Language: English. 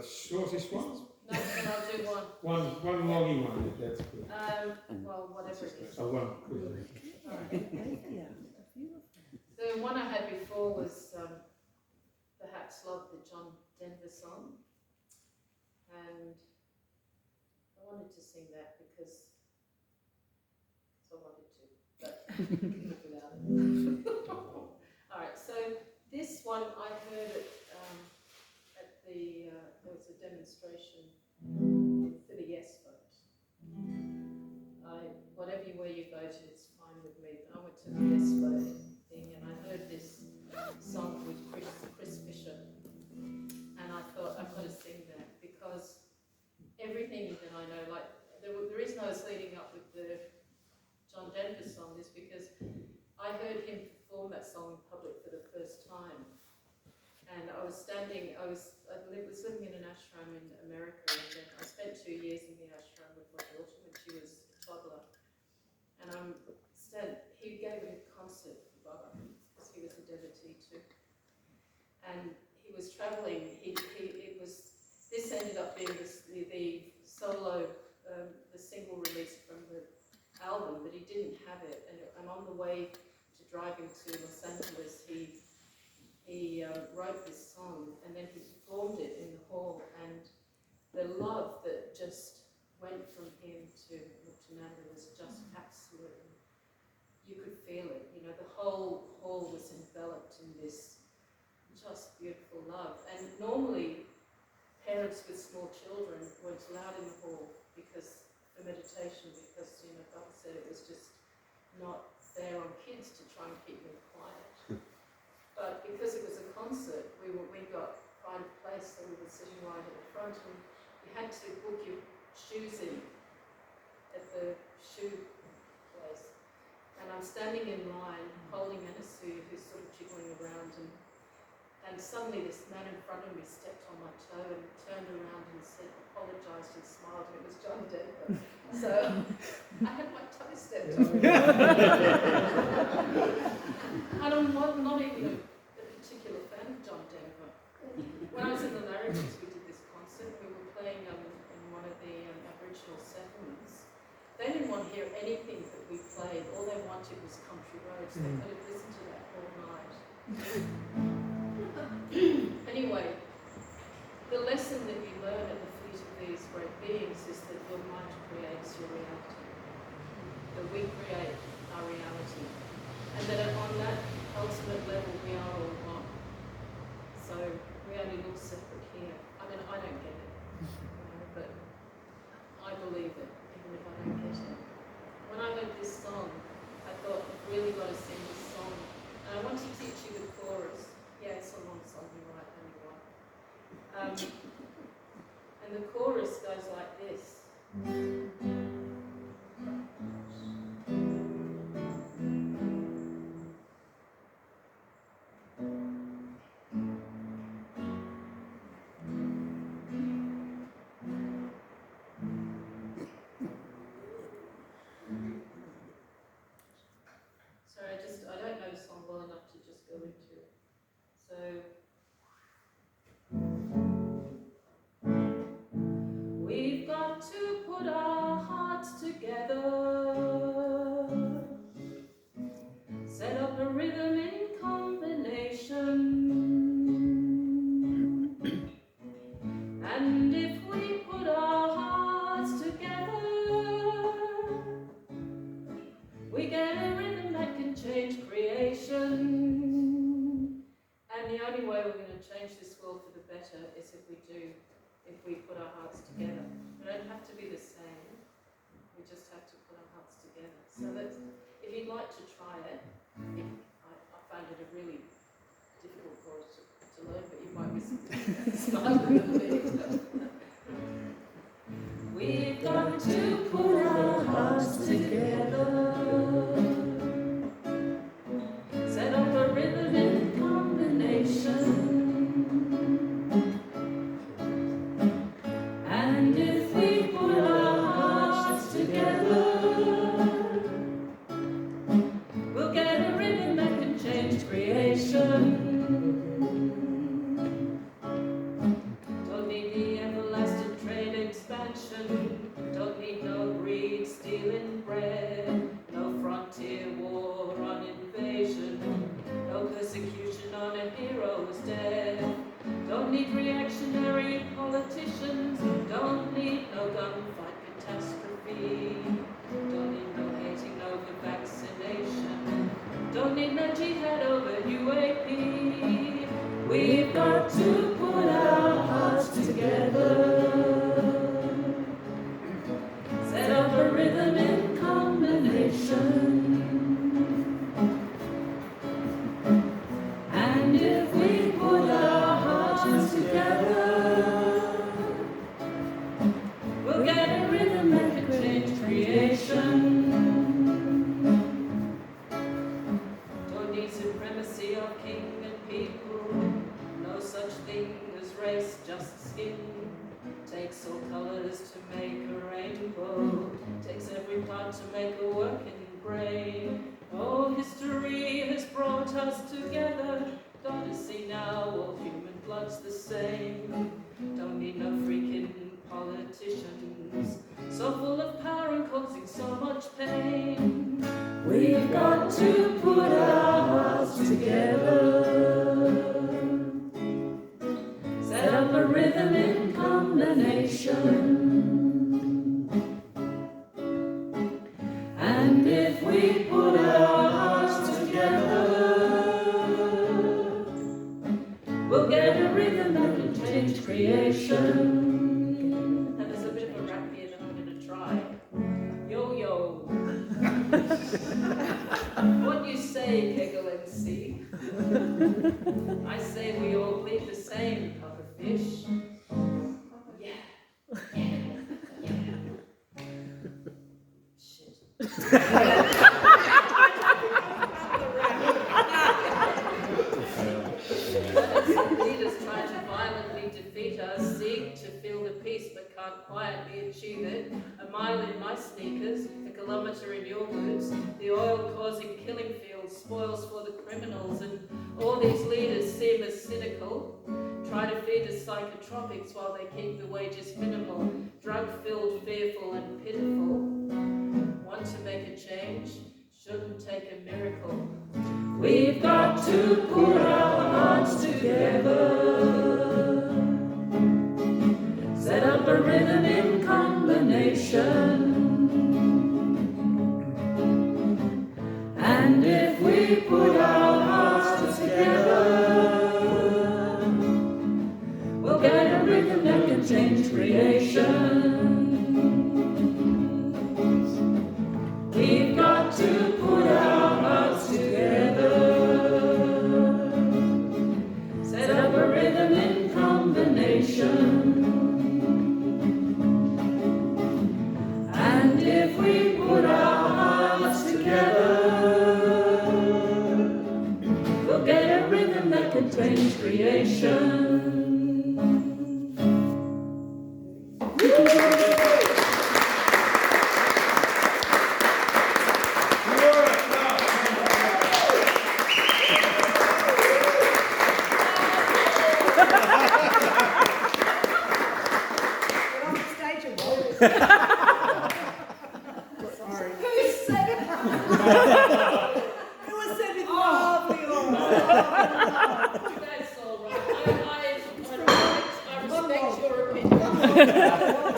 shortest one? No, then I'll do one. One longy one, if that's good. Well, whatever it is. Oh, one, good. The one I had before was Perhaps Love, the John Denver song. And I wanted to sing that because I wanted to, but without it. Alright, so this one I heard at the, there was a demonstration for the Yes vote. Whatever way you voted, it's fine with me, but I went to the Yes vote thing and I heard this song with Chris Fisher, and I thought I've got to sing that because everything that I know, like the reason I was leading up with the John Denver song is because I heard him perform that song in public for the first time, and I was living in an ashram in America, and then I spent 2 years in the ashram with my daughter when she was a toddler, and he gave a concert for Baba because he was a devotee too, and he was travelling. This ended up being the solo, the single release from the album, but he didn't have it. And on the way to driving to Los Angeles, he wrote this song, and then he performed it in the hall. And the love that just went from him to Nanda was just absolutely, you could feel it. You know, the whole hall was enveloped in this just beautiful love. And normally, parents with small children weren't allowed in the hall for meditation because, you know, Baba said it was just not fair on kids to try and keep them quiet. But because it was a concert, we got pride of place, so we were sitting right at the front, and you had to book your shoes in at the shoe place. And I'm standing in line holding Anasu, who's sort of jiggling around, and suddenly this man in front of me stepped on my toe and turned around and apologised and smiled, and it was John Denver. So I had my toe stepped on. And I'm not even a particular fan of John Denver. When I was in the Larrabins, we did this concert. We were playing in one of the Aboriginal settlements. They didn't want to hear anything that we played. All they wanted was country roads. They could have listened to that all night. Anyway, the lesson that you learn at the feet of these great beings is that your mind creates your reality. That we create our reality. And that on that ultimate level we are all one. So we only look separate here. I mean, I don't get it, but I believe it, even if I don't get it. When I heard this song, I thought, I've really got to sing this song. And I want to teach you the chorus. Yeah, it's a long song, you're right, only one. And the chorus goes like this. Sorry, I don't know the song well enough to just go into it. So, we've got to put our hearts together, set up a rhythm in combination, and if we put our hearts together, we get a rhythm that can change creation. And the only way we're going to change this world for the better is if we put our hearts together. We don't have to be the same, we just have to put our hearts together. So if you'd like to try it, I find it a really difficult chorus to learn, but you might be smarter than me. We've got to put our hearts together, set up a rhythm in combination, and if we put our hearts together, we'll get a rhythm that can change creation. Don't need the together, we'll get a rhythm that can change creation. Don't need supremacy of king and people, no such thing as race, just skin. Takes all colors to make a rainbow, takes every part to make a working brain. Oh, history has brought us together. Gotta see now, all human blood's the same. Don't need no freaking politicians, so full of power and causing so much pain. We've got to put our hearts together, set up a rhythm in combination. And if we put our hearts together, we'll get a rhythm that can change creation. And there's a bit of a rap here that I'm going to try. Yo, yo. What you say, Kegel MC? I say we all bleed the same, pufferfish. Yeah. Leaders try to violently defeat us, seek to feel the peace but can't quietly achieve it. A mile in my sneakers, a kilometre in your boots, the oil-causing killing fields, spoils for the criminals, and all these leaders seem as cynical. Try to feed us psychotropics while they keep the wages minimal, drug-filled, fearful and pitiful. Want to make a change? Shouldn't take a miracle. We've got to put our hearts together, set up a rhythm in combination. And if we put our hearts together, we'll get a rhythm that can change creation. We've got to put our hearts together, set up a rhythm in combination. And if we put our hearts together, we'll get a rhythm that can change creation. Sorry. Who said it? Who was said it lovely or That's all right. I respect your opinion.